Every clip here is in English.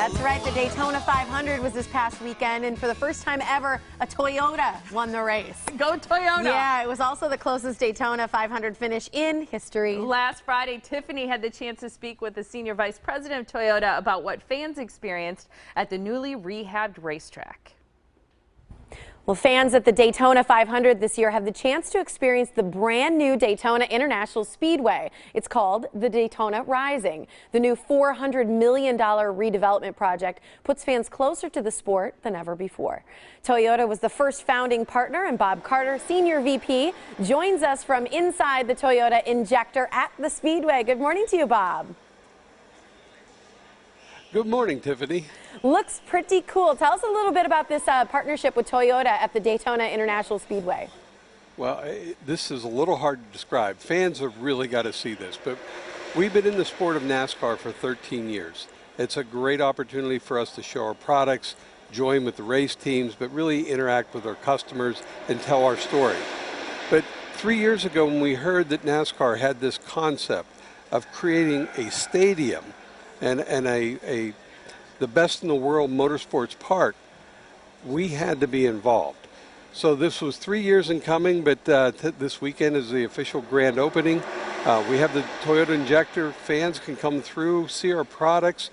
That's right, the Daytona 500 was this past weekend, and for the first time ever, a Toyota won the race. Go Toyota! Yeah, it was also the closest Daytona 500 finish in history. Last Friday, Tiffany had the chance to speak with the senior vice president of Toyota about what fans experienced at the newly rehabbed racetrack. Well, fans at the Daytona 500 this year have the chance to experience the brand new Daytona International Speedway. It's called the Daytona Rising. The new $400 million redevelopment project puts fans closer to the sport than ever before. Toyota was the first founding partner, and Bob Carter, Senior VP, joins us from inside the Toyota injector at the Speedway. Good morning to you, Bob. Good morning, Tiffany. Looks pretty cool. Tell us a little bit about this partnership with Toyota at the Daytona International Speedway. Well, this is a little hard to describe. Fans have really got to see this, but we've been in the sport of NASCAR for 13 years. It's a great opportunity for us to show our products, join with the race teams, but really interact with our customers and tell our story. But 3 years ago, when we heard that NASCAR had this concept of creating a stadium and the best in the world motorsports park, we had to be involved. So this was 3 years in coming, but this weekend is the official grand opening. We have the Toyota injector. Fans can come through, see our products,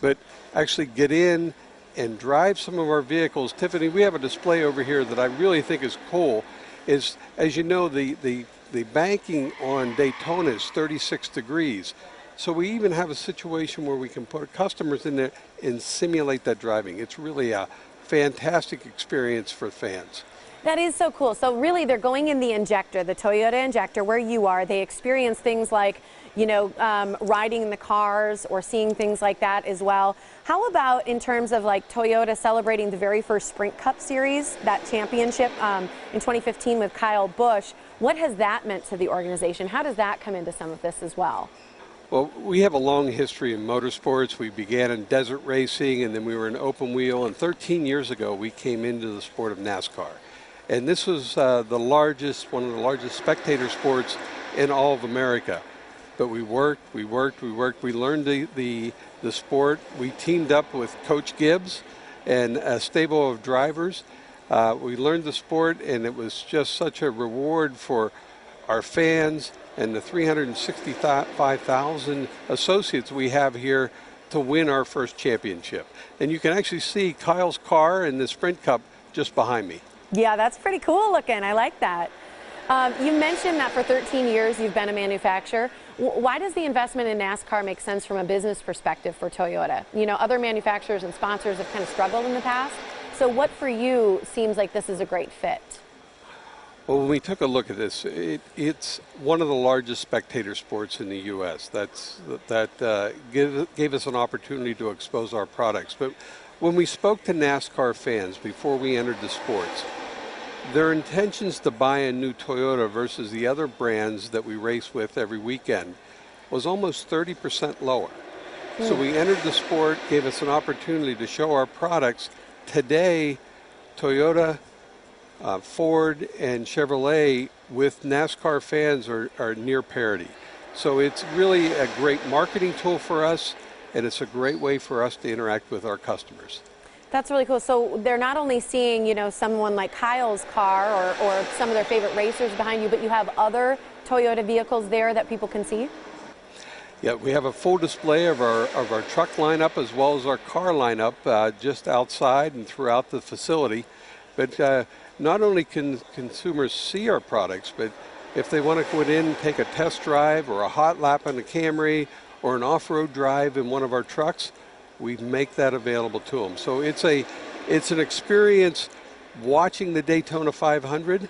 but actually get in and drive some of our vehicles. Tiffany, we have a display over here that I really think is cool. Is, as you know, the banking on Daytona is 36 degrees. So we even have a situation where we can put customers in there and simulate that driving. It's really a fantastic experience for fans. That is so cool. So really they're going in the injector, the Toyota injector, where you are. They experience things like, you know, riding in the cars or seeing things like that as well. How about in terms of like Toyota celebrating the very first Sprint Cup Series, that championship in 2015 with Kyle Busch? What has that meant to the organization? How does that come into some of this as well? Well, we have a long history in motorsports. We began in desert racing, and then we were in open wheel. And 13 years ago, we came into the sport of NASCAR. And this was one of the largest spectator sports in all of America. But we worked. We learned the sport. We teamed up with Coach Gibbs and a stable of drivers. We learned the sport, and it was just such a reward for our fans and the 365,000 associates we have here to win our first championship. And you can actually see Kyle's car in the Sprint Cup just behind me. Yeah, that's pretty cool looking. I like that. You mentioned that for 13 years you've been a manufacturer. Why does the investment in NASCAR make sense from a business perspective for Toyota? You know, other manufacturers and sponsors have kind of struggled in the past. So what for you seems like this is a great fit? Well, when we took a look at this, it's one of the largest spectator sports in the U.S. That gave us an opportunity to expose our products. But when we spoke to NASCAR fans before we entered the sports, their intentions to buy a new Toyota versus the other brands that we race with every weekend was almost 30% lower. So we entered the sport, gave us an opportunity to show our products. Today, Toyota, Ford and Chevrolet with NASCAR fans are near parity. So it's really a great marketing tool for us, and it's a great way for us to interact with our customers. That's really cool. So they're not only seeing, you know, someone like Kyle's car or some of their favorite racers behind you, but you have other Toyota vehicles there that people can see? Yeah, we have a full display of our truck lineup as well as our car lineup just outside and throughout the facility. But not only can consumers see our products, but if they want to go in and take a test drive or a hot lap on the Camry or an off-road drive in one of our trucks, we make that available to them. So it's an experience watching the Daytona 500,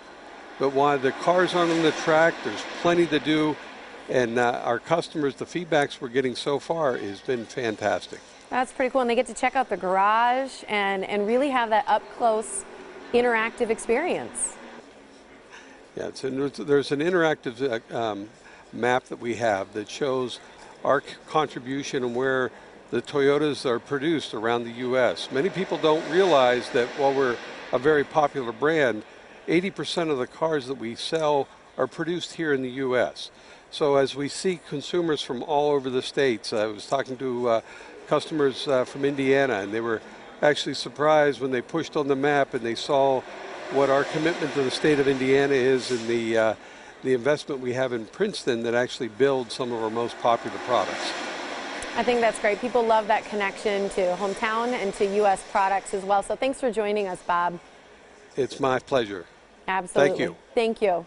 but while the cars aren't on the track, there's plenty to do, and our customers, the feedbacks we're getting so far has been fantastic. That's pretty cool, and they get to check out the garage and really have that up-close interactive experience. Yeah, there's an interactive map that we have that shows our contribution and where the Toyotas are produced around the U.S. Many people don't realize that while we're a very popular brand, 80% of the cars that we sell are produced here in the U.S. So as we see consumers from all over the states, I was talking to customers from Indiana, and they were actually surprised when they pushed on the map and they saw what our commitment to the state of Indiana is and the investment we have in Princeton that actually builds some of our most popular products. I think that's great. People love that connection to hometown and to U.S. products as well. So thanks for joining us, Bob. It's my pleasure. Absolutely. Thank you. Thank you.